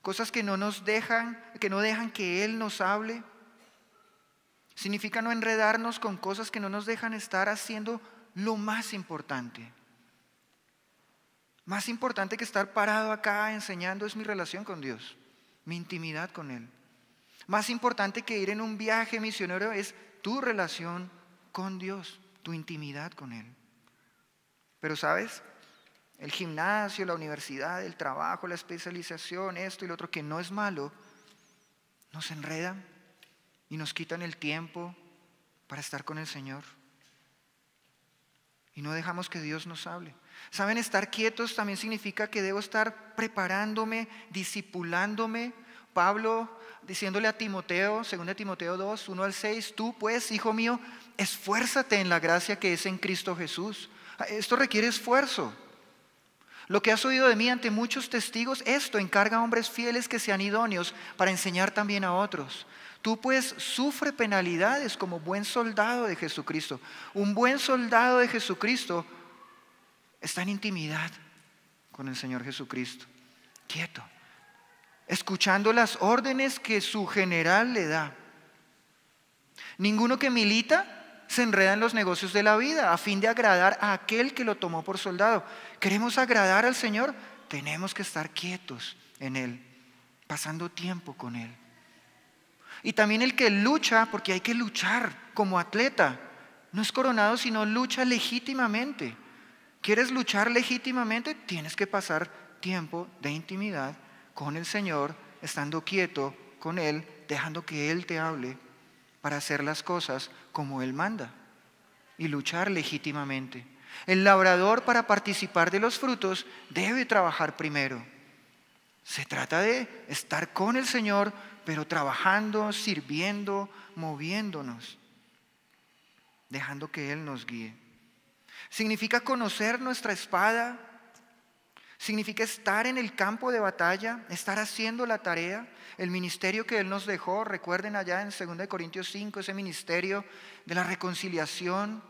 C: Cosas que no dejan que Él nos hable. Significa no enredarnos con cosas que no nos dejan estar haciendo lo más importante. Más importante que estar parado acá enseñando es mi relación con Dios, mi intimidad con Él. Más importante que ir en un viaje misionero es tu relación con Dios, tu intimidad con Él. Pero ¿sabes? El gimnasio, la universidad, el trabajo, la especialización, esto y lo otro, que no es malo, nos enredan y nos quitan el tiempo para estar con el Señor. Y no dejamos que Dios nos hable. ¿Saben? Estar quietos también significa que debo estar preparándome, discipulándome. Pablo diciéndole a Timoteo, 2 Timoteo 2, 1-6, tú pues, hijo mío, esfuérzate en la gracia que es en Cristo Jesús. Esto requiere esfuerzo. Lo que has oído de mí ante muchos testigos, esto encarga a hombres fieles que sean idóneos para enseñar también a otros. Tú pues sufre penalidades como buen soldado de Jesucristo. Un buen soldado de Jesucristo está en intimidad con el Señor Jesucristo, quieto, escuchando las órdenes que su general le da. Ninguno que milita se enreda en los negocios de la vida a fin de agradar a aquel que lo tomó por soldado. ¿Queremos agradar al Señor? Tenemos que estar quietos en Él, pasando tiempo con Él. Y también el que lucha, porque hay que luchar como atleta, no es coronado sino lucha legítimamente. ¿Quieres luchar legítimamente? Tienes que pasar tiempo de intimidad con el Señor, estando quieto con Él, dejando que Él te hable para hacer las cosas como Él manda y luchar legítimamente. El labrador, para participar de los frutos, debe trabajar primero. Se trata de estar con el Señor, pero trabajando, sirviendo, moviéndonos, dejando que Él nos guíe. Significa conocer nuestra espada, significa estar en el campo de batalla, estar haciendo la tarea, el ministerio que Él nos dejó. Recuerden allá en 2 Corintios 5, ese ministerio de la reconciliación,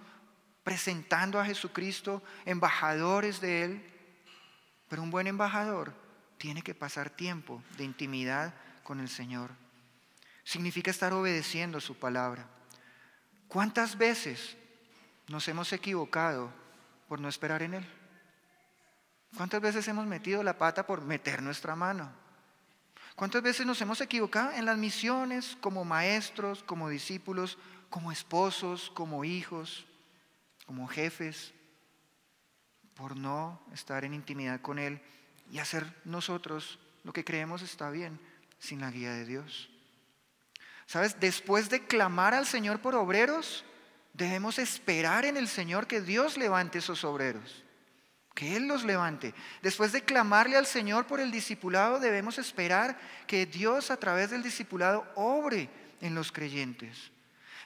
C: presentando a Jesucristo, embajadores de Él. Pero un buen embajador tiene que pasar tiempo de intimidad con el Señor. Significa estar obedeciendo su palabra. ¿Cuántas veces nos hemos equivocado por no esperar en Él? ¿Cuántas veces hemos metido la pata por meter nuestra mano? ¿Cuántas veces nos hemos equivocado en las misiones como maestros, como discípulos, como esposos, como hijos, como jefes, por no estar en intimidad con Él y hacer nosotros lo que creemos está bien sin la guía de Dios? ¿Sabes? Después de clamar al Señor por obreros, debemos esperar en el Señor que Dios levante esos obreros, que Él los levante. Después de clamarle al Señor por el discipulado, debemos esperar que Dios a través del discipulado obre en los creyentes.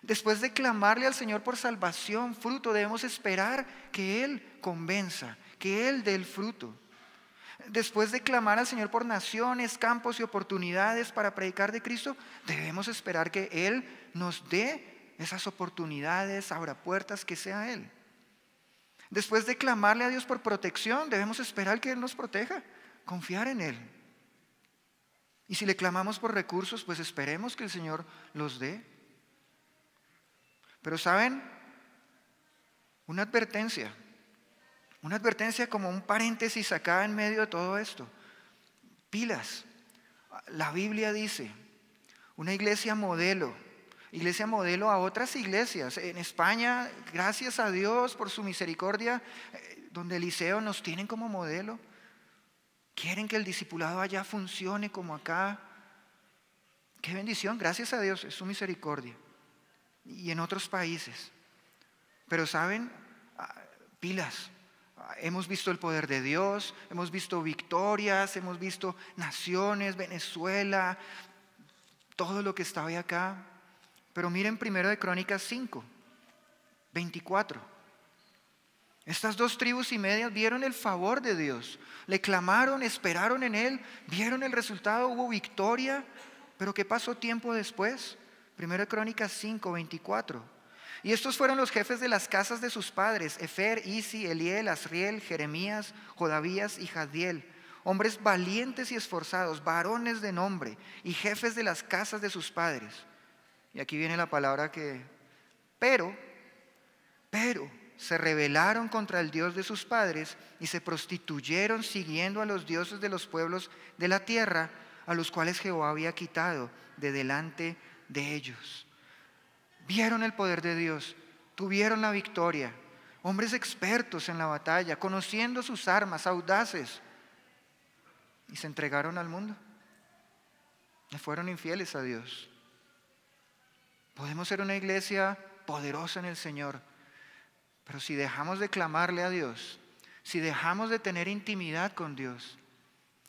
C: Después de clamarle al Señor por salvación, fruto, debemos esperar que Él convenza, que Él dé el fruto. Después de clamar al Señor por naciones, campos y oportunidades para predicar de Cristo, debemos esperar que Él nos dé esas oportunidades, abra puertas, que sea Él. Después de clamarle a Dios por protección, debemos esperar que Él nos proteja, confiar en Él. Y si le clamamos por recursos, pues esperemos que el Señor los dé. Pero ¿saben? Una advertencia como un paréntesis acá en medio de todo esto. Pilas. La Biblia dice, una iglesia modelo a otras iglesias. En España, gracias a Dios por su misericordia, donde Eliseo nos tienen como modelo. Quieren que el discipulado allá funcione como acá. Qué bendición, gracias a Dios, es su misericordia. Y en otros países. Pero ¿saben? Pilas. Hemos visto el poder de Dios, hemos visto victorias, hemos visto naciones, Venezuela, todo lo que está hoy acá. Pero miren 1 Crónicas 5, 24. Estas 2 tribus y media vieron el favor de Dios, le clamaron, esperaron en Él, vieron el resultado, hubo victoria. Pero ¿qué pasó tiempo después? 1 Crónicas 5, 24. Y estos fueron los jefes de las casas de sus padres: Efer, Isi, Eliel, Asriel, Jeremías, Jodabías y Jadiel, hombres valientes y esforzados, varones de nombre y jefes de las casas de sus padres. Y aquí viene la palabra pero se rebelaron contra el Dios de sus padres y se prostituyeron siguiendo a los dioses de los pueblos de la tierra, a los cuales Jehová había quitado de delante de ellos. Vieron el poder de Dios, tuvieron la victoria, hombres expertos en la batalla, conociendo sus armas, audaces, y se entregaron al mundo. Le fueron infieles a Dios. Podemos ser una iglesia poderosa en el Señor, pero si dejamos de clamarle a Dios, si dejamos de tener intimidad con Dios,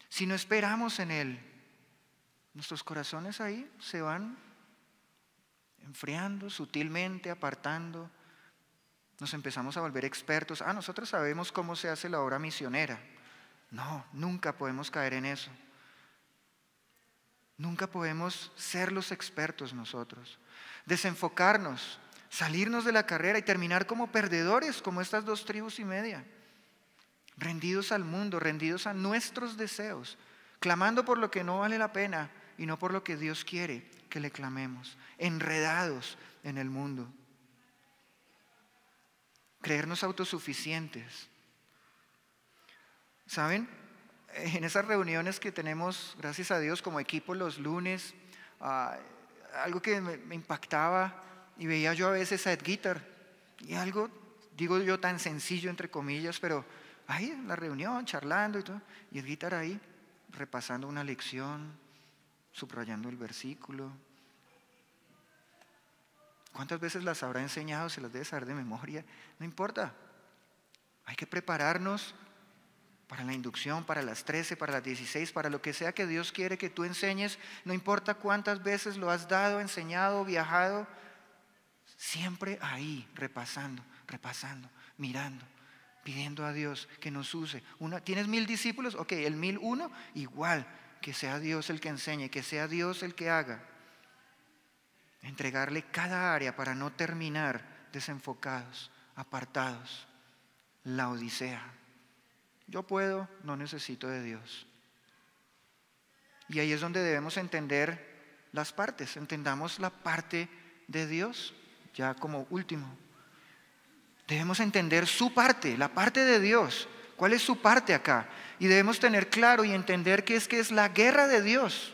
C: si no esperamos en Él, nuestros corazones ahí se van enfriando, sutilmente apartando. Nos empezamos a volver expertos. Nosotros sabemos cómo se hace la obra misionera. No, nunca podemos caer en eso. Nunca podemos ser los expertos nosotros. Desenfocarnos, salirnos de la carrera y terminar como perdedores, como estas 2 tribus y media. Rendidos al mundo, rendidos a nuestros deseos, clamando por lo que no vale la pena y no por lo que Dios quiere que le clamemos, enredados en el mundo. Creernos autosuficientes. ¿Saben? En esas reuniones que tenemos, gracias a Dios, como equipo los lunes, algo que me impactaba y veía yo a veces a Edguitar, y algo, digo yo, tan sencillo entre comillas, pero ahí en la reunión, charlando y todo, y Edguitar ahí, repasando una lección, subrayando el versículo. ¿Cuántas veces las habrá enseñado? Se las debe saber de memoria. No importa. Hay que prepararnos para la inducción, para las 13, para las 16, para lo que sea que Dios quiere que tú enseñes. No importa cuántas veces lo has dado, enseñado, viajado. Siempre ahí, repasando, mirando, pidiendo a Dios que nos use. ¿Tienes 1000 discípulos? Ok, el 1001, igual, que sea Dios el que enseñe, que sea Dios el que haga. Entregarle cada área para no terminar desenfocados, apartados. La odisea. Yo puedo, no necesito de Dios. Y ahí es donde debemos entender las partes. Entendamos la parte de Dios, ya como último. Debemos entender su parte, la parte de Dios. ¿Cuál es su parte acá? Y debemos tener claro y entender que es la guerra de Dios.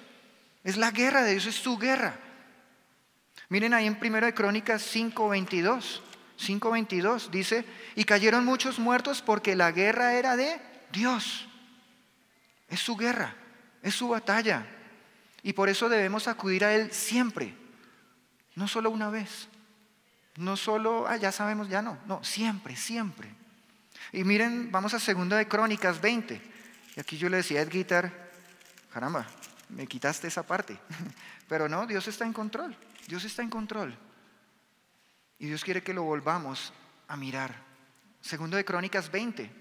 C: Es la guerra de Dios, es su guerra. Miren ahí en 1 Crónicas 5:22. 5:22 dice: y cayeron muchos muertos porque la guerra era de Dios. Es su guerra, es su batalla. Y por eso debemos acudir a Él siempre. No solo una vez. No solo, ya sabemos, ya no. No, siempre, siempre. Y miren, vamos a 2 Crónicas 20. Y aquí yo le decía a Edguitar, caramba, me quitaste esa parte. Pero no, Dios está en control. Dios está en control. Y Dios quiere que lo volvamos a mirar. 2 Crónicas 20.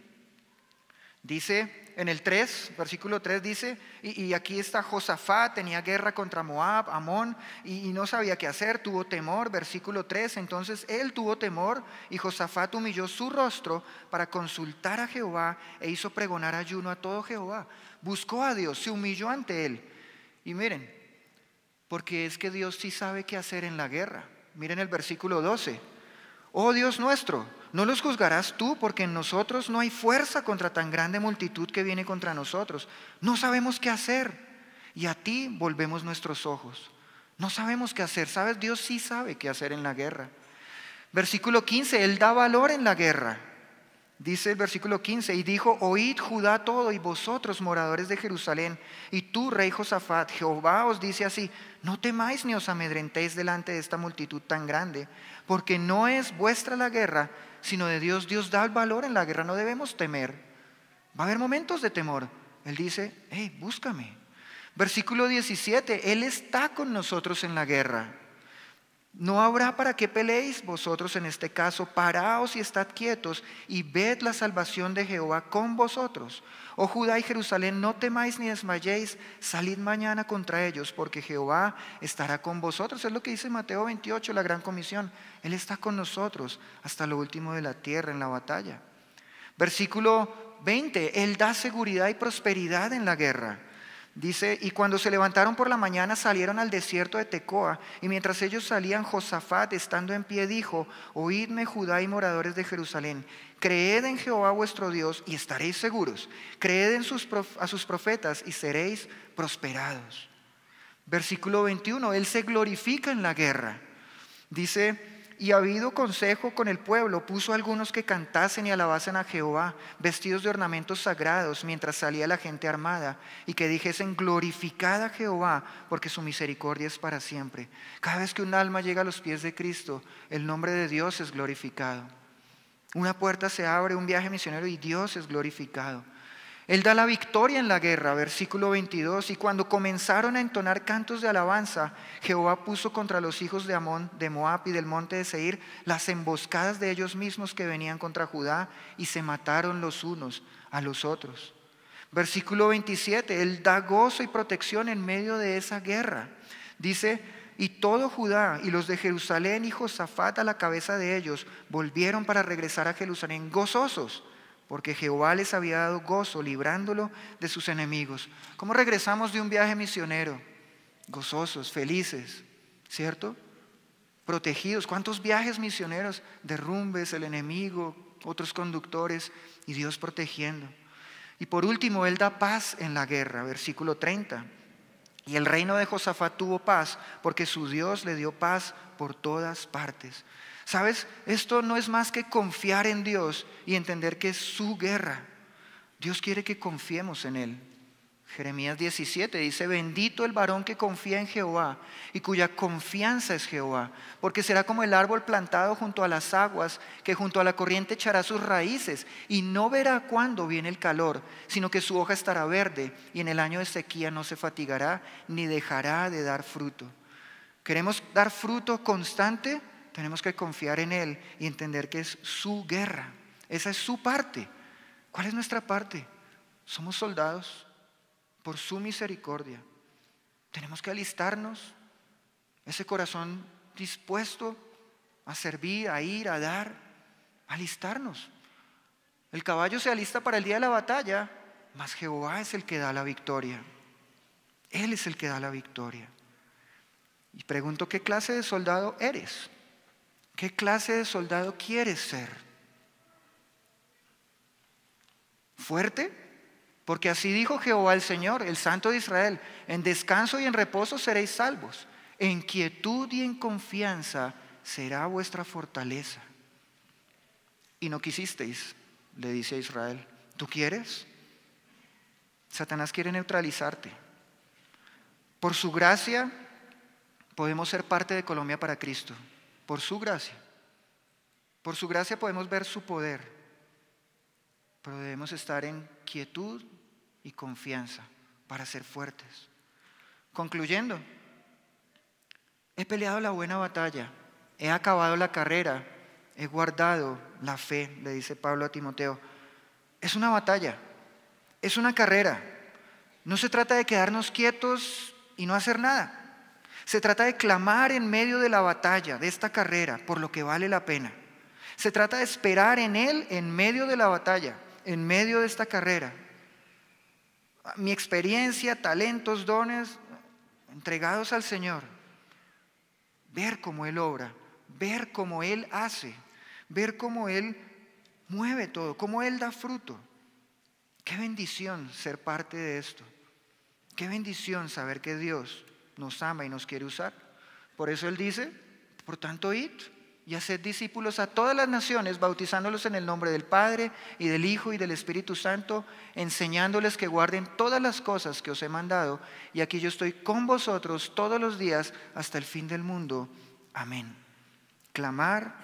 C: Dice en el 3, versículo 3 dice, y aquí está Josafat, tenía guerra contra Moab, Amón, y no sabía qué hacer, tuvo temor. Versículo 3, entonces él tuvo temor y Josafat humilló su rostro para consultar a Jehová e hizo pregonar ayuno a todo Jehová. Buscó a Dios, se humilló ante él. Y miren, porque es que Dios sí sabe qué hacer en la guerra. Miren el versículo 12. Oh Dios nuestro, ¿no los juzgarás tú? Porque en nosotros no hay fuerza contra tan grande multitud que viene contra nosotros. No sabemos qué hacer y a ti volvemos nuestros ojos. No sabemos qué hacer. ¿Sabes? Dios sí sabe qué hacer en la guerra. Versículo 15, Él da valor en la guerra. Dice el versículo 15, y dijo: oíd Judá todo y vosotros moradores de Jerusalén, y tú rey Josafat, Jehová os dice así: no temáis ni os amedrentéis delante de esta multitud tan grande, porque no es vuestra la guerra, sino de Dios. Dios da el valor en la guerra, no debemos temer. Va a haber momentos de temor. Él dice: hey, búscame. Versículo 17, Él está con nosotros en la guerra. No habrá para qué peleéis vosotros en este caso. Paraos y estad quietos y ved la salvación de Jehová con vosotros. Oh Judá y Jerusalén, no temáis ni desmayéis. Salid mañana contra ellos, porque Jehová estará con vosotros. Es lo que dice Mateo 28, la gran comisión. Él está con nosotros hasta lo último de la tierra en la batalla. Versículo 20, Él da seguridad y prosperidad en la guerra. Dice: y cuando se levantaron por la mañana salieron al desierto de Tecoa, y mientras ellos salían, Josafat estando en pie dijo: oídme Judá y moradores de Jerusalén, creed en Jehová vuestro Dios y estaréis seguros, creed a sus profetas y seréis prosperados. Versículo 21, Él se glorifica en la guerra. Dice: y habido consejo con el pueblo, puso a algunos que cantasen y alabasen a Jehová, vestidos de ornamentos sagrados, mientras salía la gente armada, y que dijesen: glorificad a Jehová, porque su misericordia es para siempre. Cada vez que un alma llega a los pies de Cristo, el nombre de Dios es glorificado. Una puerta se abre, un viaje misionero, y Dios es glorificado. Él da la victoria en la guerra, versículo 22, y cuando comenzaron a entonar cantos de alabanza, Jehová puso contra los hijos de Amón, de Moab y del monte de Seir las emboscadas de ellos mismos que venían contra Judá, y se mataron los unos a los otros. Versículo 27, Él da gozo y protección en medio de esa guerra. Dice, y todo Judá y los de Jerusalén y Josafat a la cabeza de ellos volvieron para regresar a Jerusalén gozosos, porque Jehová les había dado gozo librándolo de sus enemigos. ¿Cómo regresamos de un viaje misionero? Gozosos, felices, ¿cierto? Protegidos. ¿Cuántos viajes misioneros? Derrumbes, el enemigo, otros conductores y Dios protegiendo. Y por último, Él da paz en la guerra, versículo 30. Y el reino de Josafat tuvo paz, porque su Dios le dio paz por todas partes. ¿Sabes? Esto no es más que confiar en Dios y entender que es su guerra. Dios quiere que confiemos en Él. Jeremías 17 dice, bendito el varón que confía en Jehová y cuya confianza es Jehová, porque será como el árbol plantado junto a las aguas, que junto a la corriente echará sus raíces y no verá cuándo viene el calor, sino que su hoja estará verde y en el año de sequía no se fatigará ni dejará de dar fruto. ¿Queremos dar fruto constante? Tenemos que confiar en Él y entender que es su guerra. Esa es su parte. ¿Cuál es nuestra parte? Somos soldados por su misericordia. Tenemos que alistarnos, ese corazón dispuesto a servir, a ir, a dar, alistarnos. El caballo se alista para el día de la batalla, mas Jehová es el que da la victoria. Él es el que da la victoria. Y pregunto, ¿qué clase de soldado eres? ¿Qué clase de soldado quieres ser? ¿Fuerte? Porque así dijo Jehová el Señor, el Santo de Israel, en descanso y en reposo seréis salvos, en quietud y en confianza será vuestra fortaleza. Y no quisisteis, le dice a Israel. ¿Tú quieres? Satanás quiere neutralizarte. Por su gracia podemos ser parte de Colombia para Cristo. Por su gracia. Por su gracia podemos ver su poder. Pero debemos estar en quietud y confianza para ser fuertes. Concluyendo, he peleado la buena batalla, he acabado la carrera, he guardado la fe, le dice Pablo a Timoteo. Es una batalla, es una carrera. No se trata de quedarnos quietos y no hacer nada. Se trata de clamar en medio de la batalla, de esta carrera, por lo que vale la pena. Se trata de esperar en Él en medio de la batalla, en medio de esta carrera. Mi experiencia, talentos, dones entregados al Señor. Ver cómo Él obra, ver cómo Él hace, ver cómo Él mueve todo, cómo Él da fruto. Qué bendición ser parte de esto. Qué bendición saber que Dios nos ama y nos quiere usar. Por eso Él dice, por tanto, id y haced discípulos a todas las naciones, bautizándolos en el nombre del Padre y del Hijo y del Espíritu Santo, enseñándoles que guarden todas las cosas que os he mandado. Y aquí yo estoy con vosotros todos los días hasta el fin del mundo. Amén. Clamar,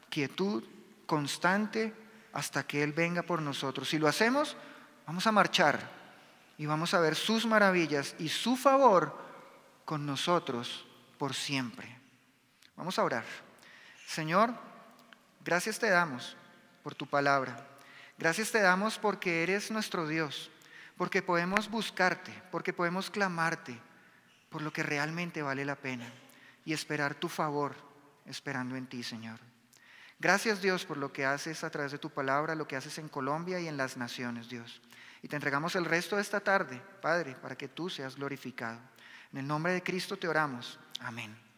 C: quietud, constante, hasta que Él venga por nosotros. Si lo hacemos, vamos a marchar y vamos a ver sus maravillas y su favor con nosotros por siempre. Vamos a orar. Señor, gracias te damos por tu palabra. Gracias te damos porque eres nuestro Dios, porque podemos buscarte, porque podemos clamarte por lo que realmente vale la pena y esperar tu favor, esperando en ti, Señor. Gracias, Dios, por lo que haces a través de tu palabra, lo que haces en Colombia y en las naciones, Dios. Y te entregamos el resto de esta tarde, Padre, para que tú seas glorificado. En el nombre de Cristo te oramos. Amén.